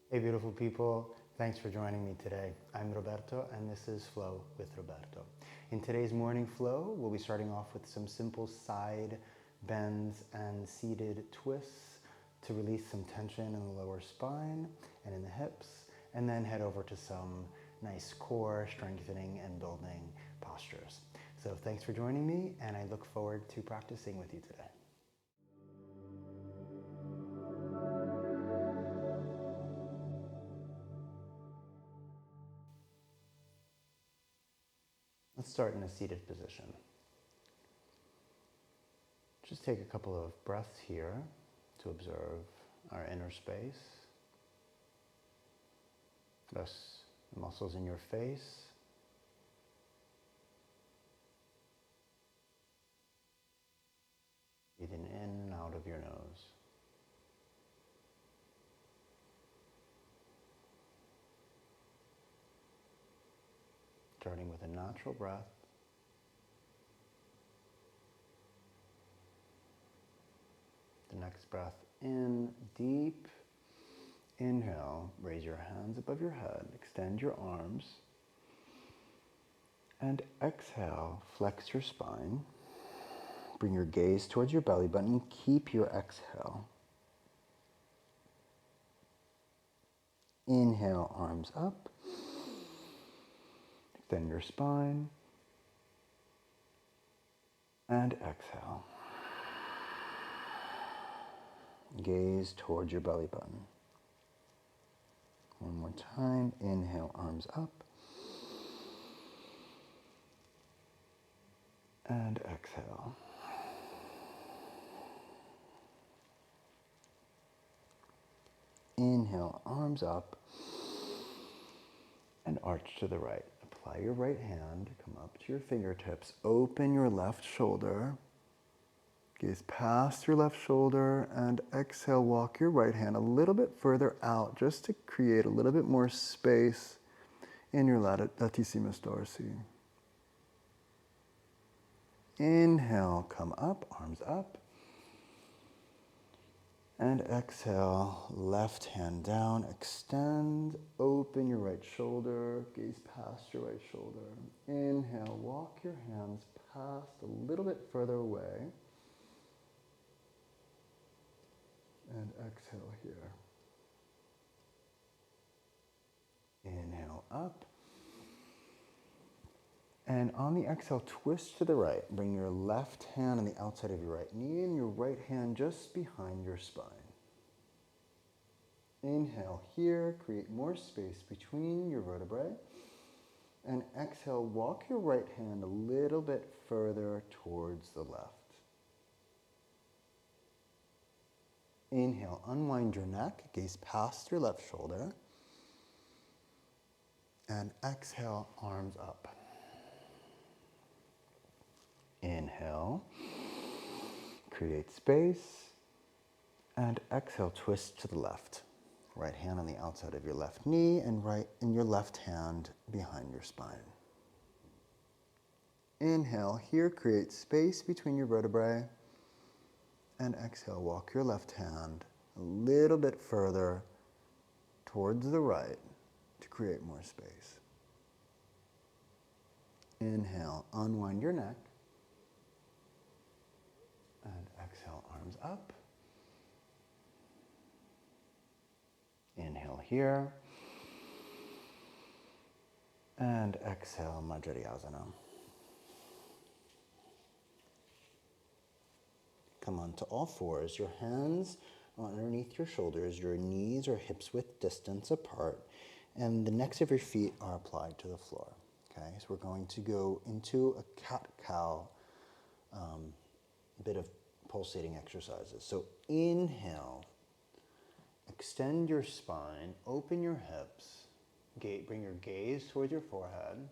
Hey beautiful people, thanks for joining me today. I'm Roberto and this is Flow with Roberto. In today's morning flow, we'll be starting off with some simple side bends and seated twists to release some tension in the lower spine and in the hips, and then head over to some nice core strengthening and building postures. So thanks for joining me, and I look forward to practicing with you today. Let's start in a seated position. Just take a couple of breaths here to observe our inner space. Thus, the muscles in your face. Breathing in and out of your nose. Starting with a natural breath. The next breath in, deep inhale, raise your hands above your head, extend your arms, and exhale, flex your spine. Bring your gaze towards your belly button, keep your exhale. Inhale, arms up, extend your spine, and exhale. Gaze towards your belly button. One more time. Inhale, arms up. And exhale. Inhale, arms up. And arch to the right. Apply your right hand. Come up to your fingertips. Open your left shoulder. Gaze past your left shoulder and exhale, walk your right hand a little bit further out just to create a little bit more space in your latissimus dorsi. Inhale, come up, arms up. And exhale, left hand down, extend, open your right shoulder, gaze past your right shoulder. Inhale, walk your hands past a little bit further away. And exhale here. Inhale up. And on the exhale, twist to the right. Bring your left hand on the outside of your right knee and your right hand just behind your spine. Inhale here, create more space between your vertebrae. And exhale, walk your right hand a little bit further towards the left. Inhale, unwind your neck, gaze past your left shoulder. And exhale, arms up. Inhale, create space. And exhale, twist to the left. Right hand on the outside of your left knee and your left hand behind your spine. Inhale, here, create space between your vertebrae. And exhale, walk your left hand a little bit further towards the right to create more space. Inhale, unwind your neck. And exhale, arms up. Inhale here. And exhale, Majjhiriyasana. Come onto all fours, your hands underneath your shoulders, your knees or hips width distance apart, and the necks of your feet are applied to the floor. Okay, so we're going to go into a cat-cow bit of pulsating exercises. So inhale, extend your spine, open your hips, bring your gaze towards your forehead.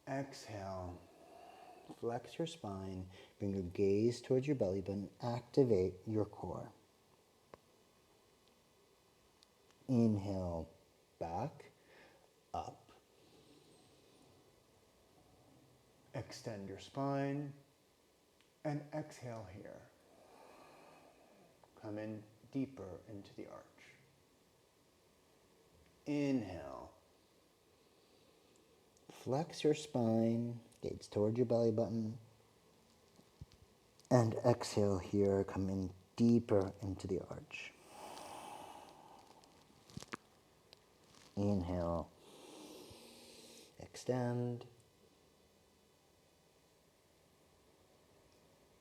Exhale, flex your spine, bring your gaze towards your belly button, activate your core. Inhale, back, up. Extend your spine, and exhale here. Come in deeper into the arch. Inhale. Flex your spine, gaze towards your belly button. And exhale here, come in deeper into the arch. Inhale. Extend.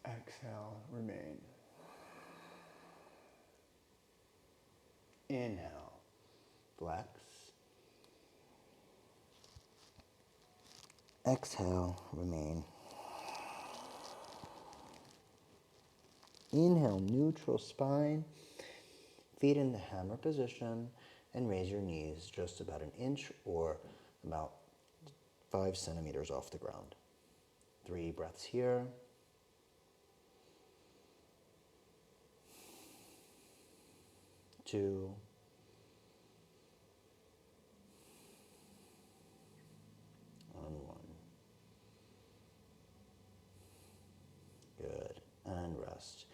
Exhale, remain. Inhale, flex. Exhale, remain. Inhale, neutral spine, feet in the hammer position, and raise your knees just about an inch or about 5 centimeters off the ground. 3 breaths here. 2. And 1. Good. And rest.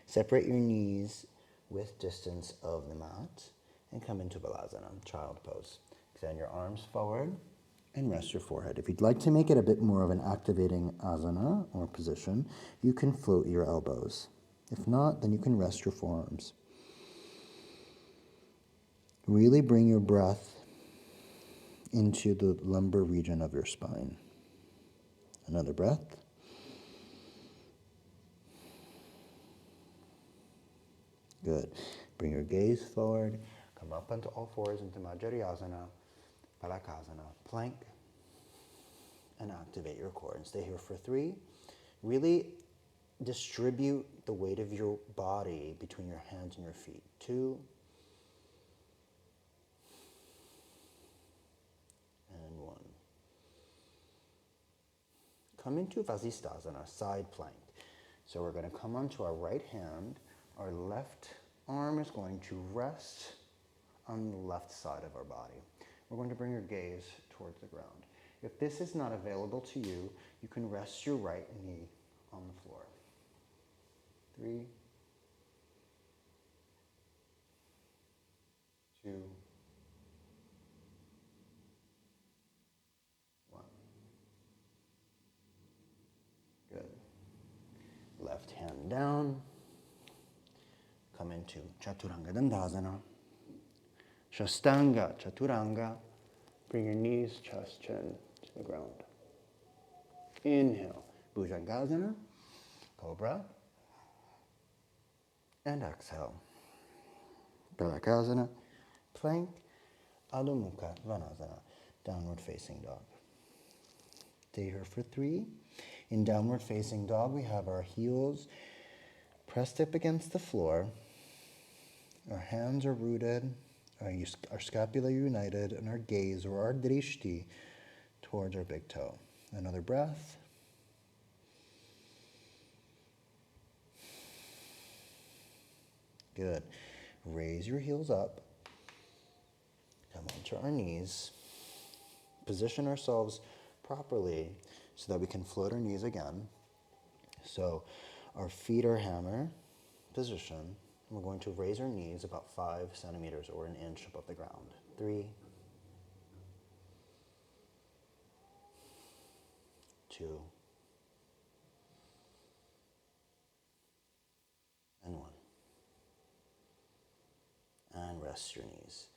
Separate your knees with distance of the mat and come into Balasana, child pose. Extend your arms forward and rest your forehead. If you'd like to make it a bit more of an activating asana or position, you can float your elbows. If not, then you can rest your forearms. Really bring your breath into the lumbar region of your spine. Another breath. Good. Bring your gaze forward. Come up onto all fours into Majjhariasana, Palakasana, plank, and activate your core. And stay here for 3. Really distribute the weight of your body between your hands and your feet. 2. And 1. Come into Vasisthasana, side plank. So we're going to come onto our right hand. Our left arm is going to rest on the left side of our body. We're going to bring your gaze towards the ground. If this is not available to you, you can rest your right knee on the floor. 3, 2, 1. Good. Left hand down. Come into Chaturanga Dandasana. Shastanga Chaturanga. Bring your knees, chest, chin to the ground. Inhale, Bhujangasana, Cobra. And exhale, Barakasana, plank, Adho Mukha Svanasana, downward facing dog. Stay here for 3. In downward facing dog, we have our heels pressed up against the floor. Our hands are rooted, our scapula united, and our gaze, or our drishti, towards our big toe. Another breath. Good. Raise your heels up. Come onto our knees. Position ourselves properly so that we can float our knees again. So our feet are hammer position. We're going to raise our knees about 5 centimeters or an inch above the ground. 3, 2, and 1. And rest your knees.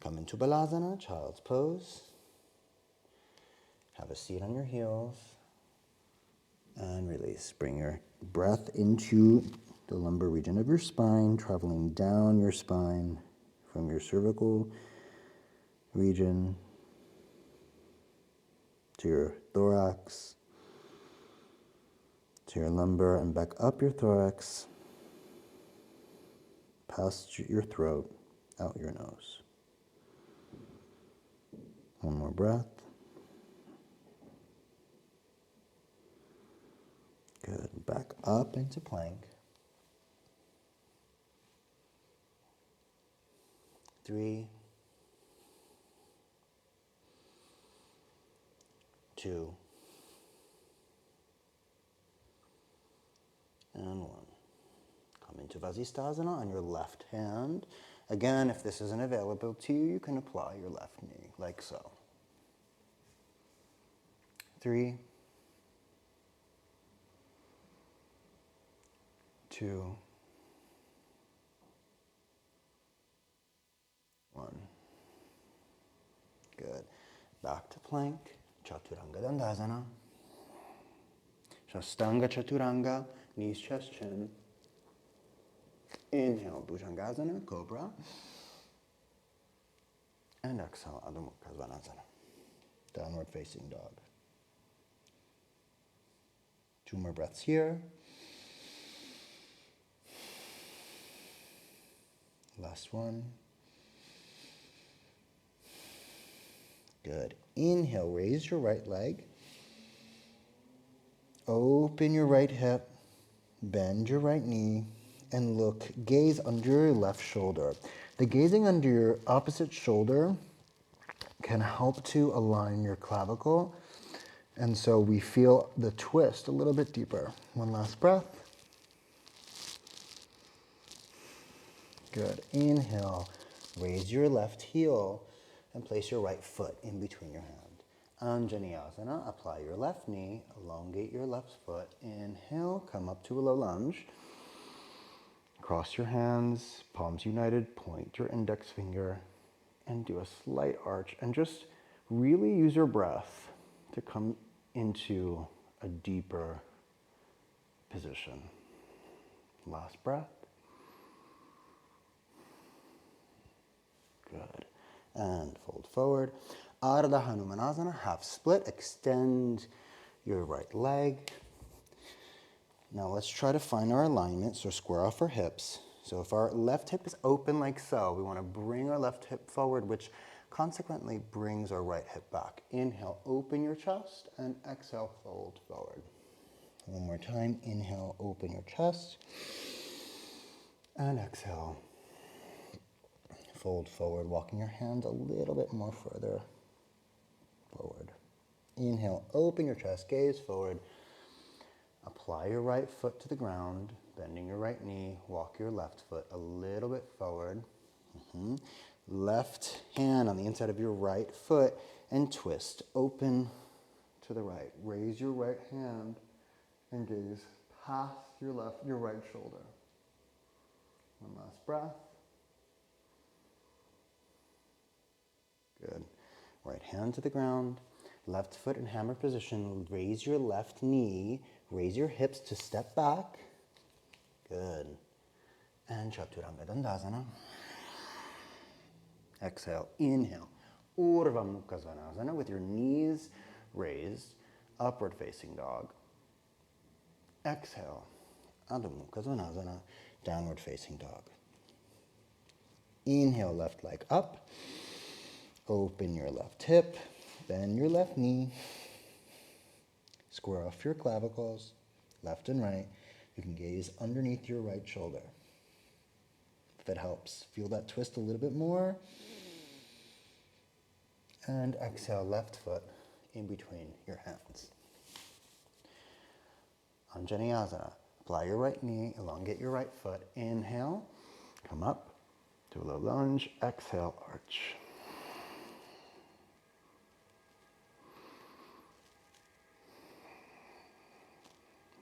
Come into Balasana, child's pose. Have a seat on your heels. And release. Bring your breath into the lumbar region of your spine, traveling down your spine from your cervical region to your thorax, to your lumbar, and back up your thorax, past your throat, out your nose. One more breath. Good. Back up into plank. 3, 2, and 1. Come into Vasisthasana on your left hand. Again, if this isn't available to you, you can apply your left knee, like so. 3, 2, 1. Good. Back to plank, Chaturanga Dandasana. Shastanga Chaturanga, knees, chest, chin. Inhale, Bhujangasana, Cobra. And exhale, Adho Mukha Svanasana, downward facing dog. 2 more breaths here. Last one. Good. Inhale, raise your right leg. Open your right hip. Bend your right knee. And look, gaze under your left shoulder. The gazing under your opposite shoulder can help to align your clavicle. And so we feel the twist a little bit deeper. One last breath. Good. Inhale, raise your left heel and place your right foot in between your hand. Anjaneyasana, apply your left knee, elongate your left foot. Inhale, come up to a low lunge. Cross your hands, palms united, point your index finger, and do a slight arch. And just really use your breath to come into a deeper position. Last breath. Good. And fold forward. Ardha Hanumanasana, half split. Extend your right leg. Now let's try to find our alignment, so square off our hips. So if our left hip is open like so, we want to bring our left hip forward, which consequently brings our right hip back. Inhale, open your chest, and exhale, fold forward. One more time. Inhale, open your chest, and exhale, fold forward, walking your hands a little bit more further forward. Inhale, open your chest, gaze forward. Apply your right foot to the ground, bending your right knee, walk your left foot a little bit forward. Left hand on the inside of your right foot and twist, open to the right. Raise your right hand and gaze past your right shoulder. One last breath. Good. Right hand to the ground, left foot in hammer position. Raise your left knee. Raise your hips to step back. Good. And Chaturanga Dandasana. Exhale. Inhale. Urdhva Mukha Svanasana with your knees raised. Upward facing dog. Exhale. Adho Mukha Svanasana. Downward facing dog. Inhale, left leg up. Open your left hip. Bend your left knee. Square off your clavicles, left and right. You can gaze underneath your right shoulder. If it helps, feel that twist a little bit more. And exhale, left foot in between your hands. Anjaneyasana. Apply your right knee, elongate your right foot. Inhale, come up to a low lunge. Exhale, arch.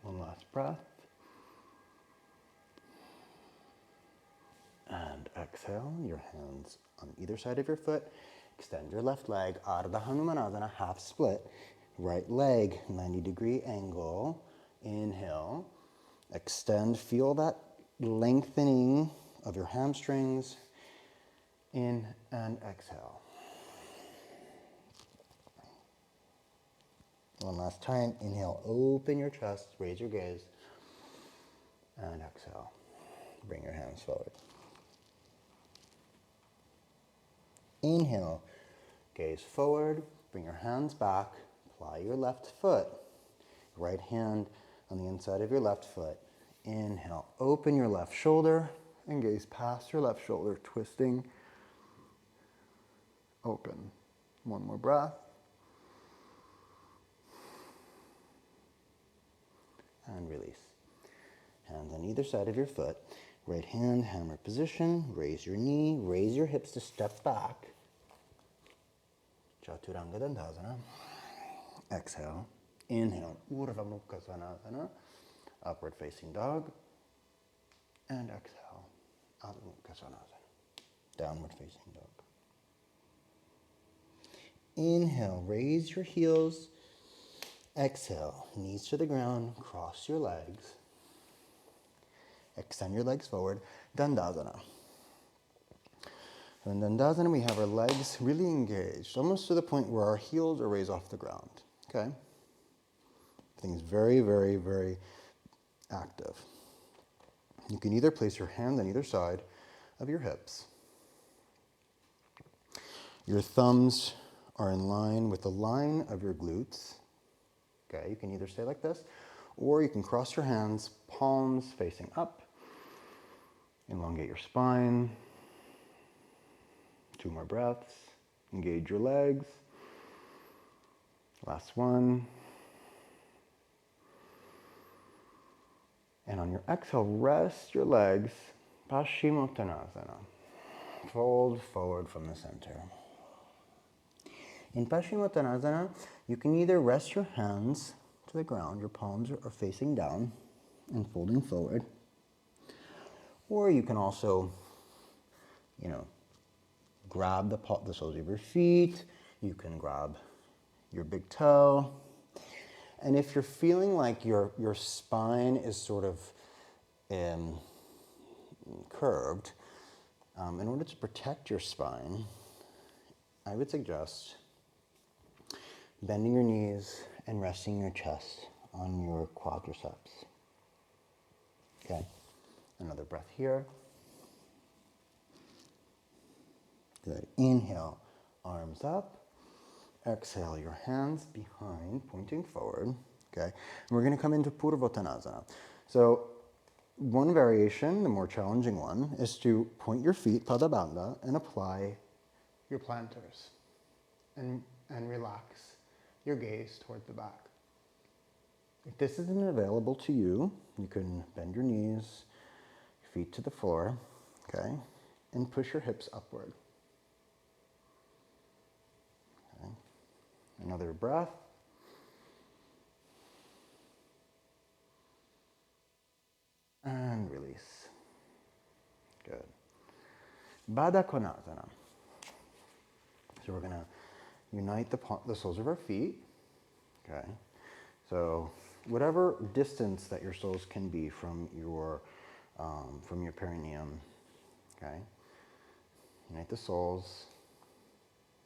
One last breath. And exhale, your hands on either side of your foot. Extend your left leg, Ardha Hanumanasana, half split. Right leg, 90-degree angle. Inhale. Extend, feel that lengthening of your hamstrings. In and exhale. One last time. Inhale, open your chest, raise your gaze, and exhale. Bring your hands forward. Inhale, gaze forward, bring your hands back, apply your left foot, right hand on the inside of your left foot. Inhale, open your left shoulder and gaze past your left shoulder, twisting, open. One more breath. And release. Hands on either side of your foot. Right hand, hammer position. Raise your knee. Raise your hips to step back. Chaturanga Dandasana. Exhale. Inhale. Urdhva Mukha Svanasana. Upward facing dog. And exhale. Adho Mukha Svanasana. Downward facing dog. Inhale. Raise your heels. Exhale. Knees to the ground. Cross your legs. Extend your legs forward. Dandasana. So in Dandasana, we have our legs really engaged, almost to the point where our heels are raised off the ground. Okay? Everything's very, very, very active. You can either place your hand on either side of your hips. Your thumbs are in line with the line of your glutes. Okay, you can either stay like this, or you can cross your hands, palms facing up. Elongate your spine. 2 more breaths. Engage your legs. Last one. And on your exhale, rest your legs. Paschimottanasana. Fold forward from the center. In Paschimottanasana, you can either rest your hands to the ground, your palms are facing down and folding forward. Or you can also, grab the soles of your feet. You can grab your big toe. And if you're feeling like your spine is sort of curved, in order to protect your spine, I would suggest bending your knees and resting your chest on your quadriceps. Okay, another breath here. Good. Inhale, arms up. Exhale, your hands behind, pointing forward. Okay, and we're going to come into Purvottanasana. So one variation, the more challenging one, is to point your feet, Padabandha, and apply your plantars. And relax your gaze toward the back. If this isn't available to you, you can bend your knees, feet to the floor, okay, and push your hips upward. Okay. Another breath. And release. Good. Baddha Konasana. So we're going to unite the soles of our feet. Okay. So whatever distance that your soles can be from your perineum. Okay. Unite the soles.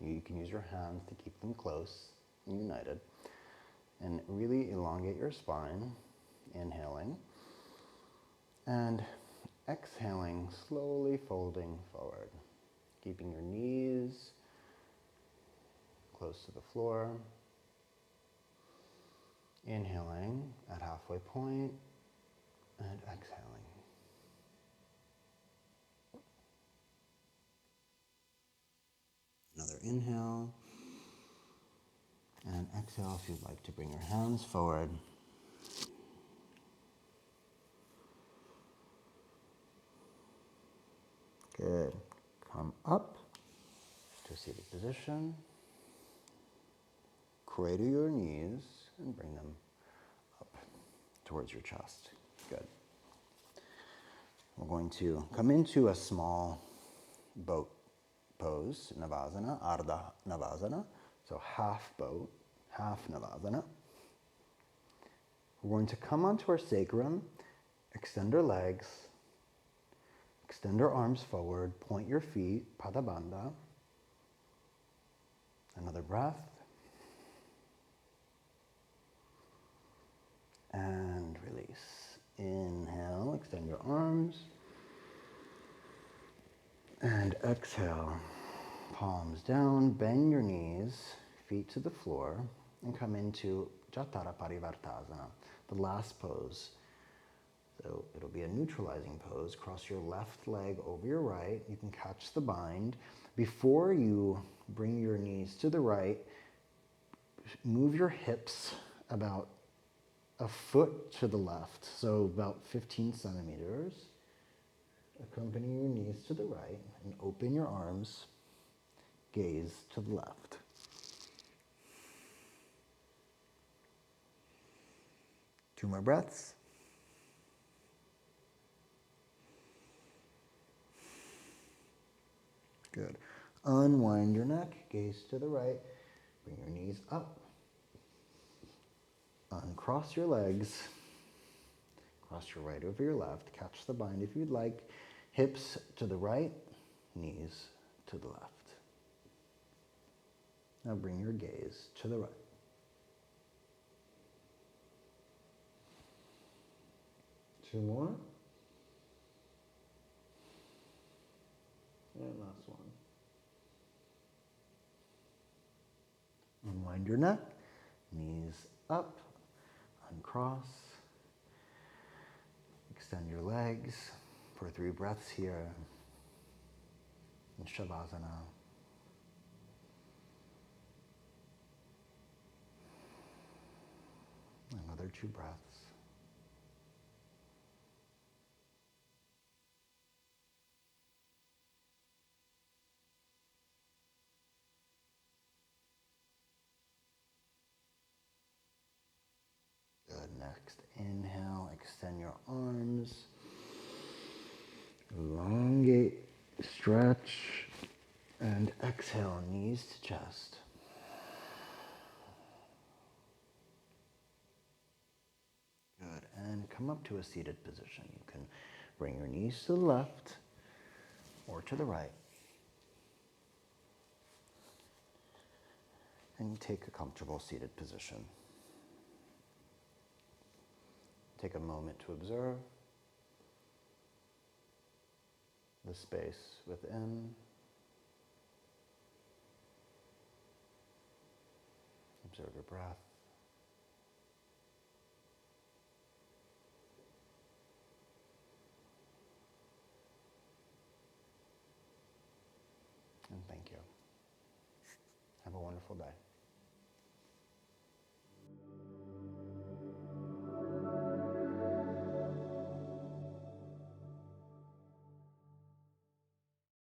You can use your hands to keep them close and united. And really elongate your spine. Inhaling. And exhaling, slowly folding forward. Keeping your knees close to the floor. Inhaling at halfway point and exhaling. Another inhale and exhale if you'd like to bring your hands forward. Good. Come up to a seated position. Cradle your knees and bring them up towards your chest. Good. We're going to come into a small boat pose, Navasana, Ardha Navasana. So half boat, half Navasana. We're going to come onto our sacrum, extend our legs, extend our arms forward, point your feet, Padabandha. Another breath. And release. Inhale, extend your arms. And exhale. Palms down, bend your knees, feet to the floor, and come into Jatara Parivartasana, the last pose. So it'll be a neutralizing pose. Cross your left leg over your right. You can catch the bind. Before you bring your knees to the right, move your hips about a foot to the left, so about 15 centimeters. Accompany your knees to the right and open your arms, gaze to the left. Two more breaths. Good. Unwind your neck, gaze to the right, bring your knees up. Uncross your legs, cross your right over your left, catch the bind if you'd like. Hips to the right, knees to the left. Now bring your gaze to the right. Two more. And last one. Unwind your neck, knees up, uncross. Extend your legs for 3 breaths here in Savasana. Another 2 breaths. Good. Next, inhale, extend your arms. Elongate, stretch, and exhale, knees to chest. Good, and come up to a seated position. You can bring your knees to the left or to the right. And you take a comfortable seated position. Take a moment to observe the space within. Observe your breath. And thank you. Have a wonderful day.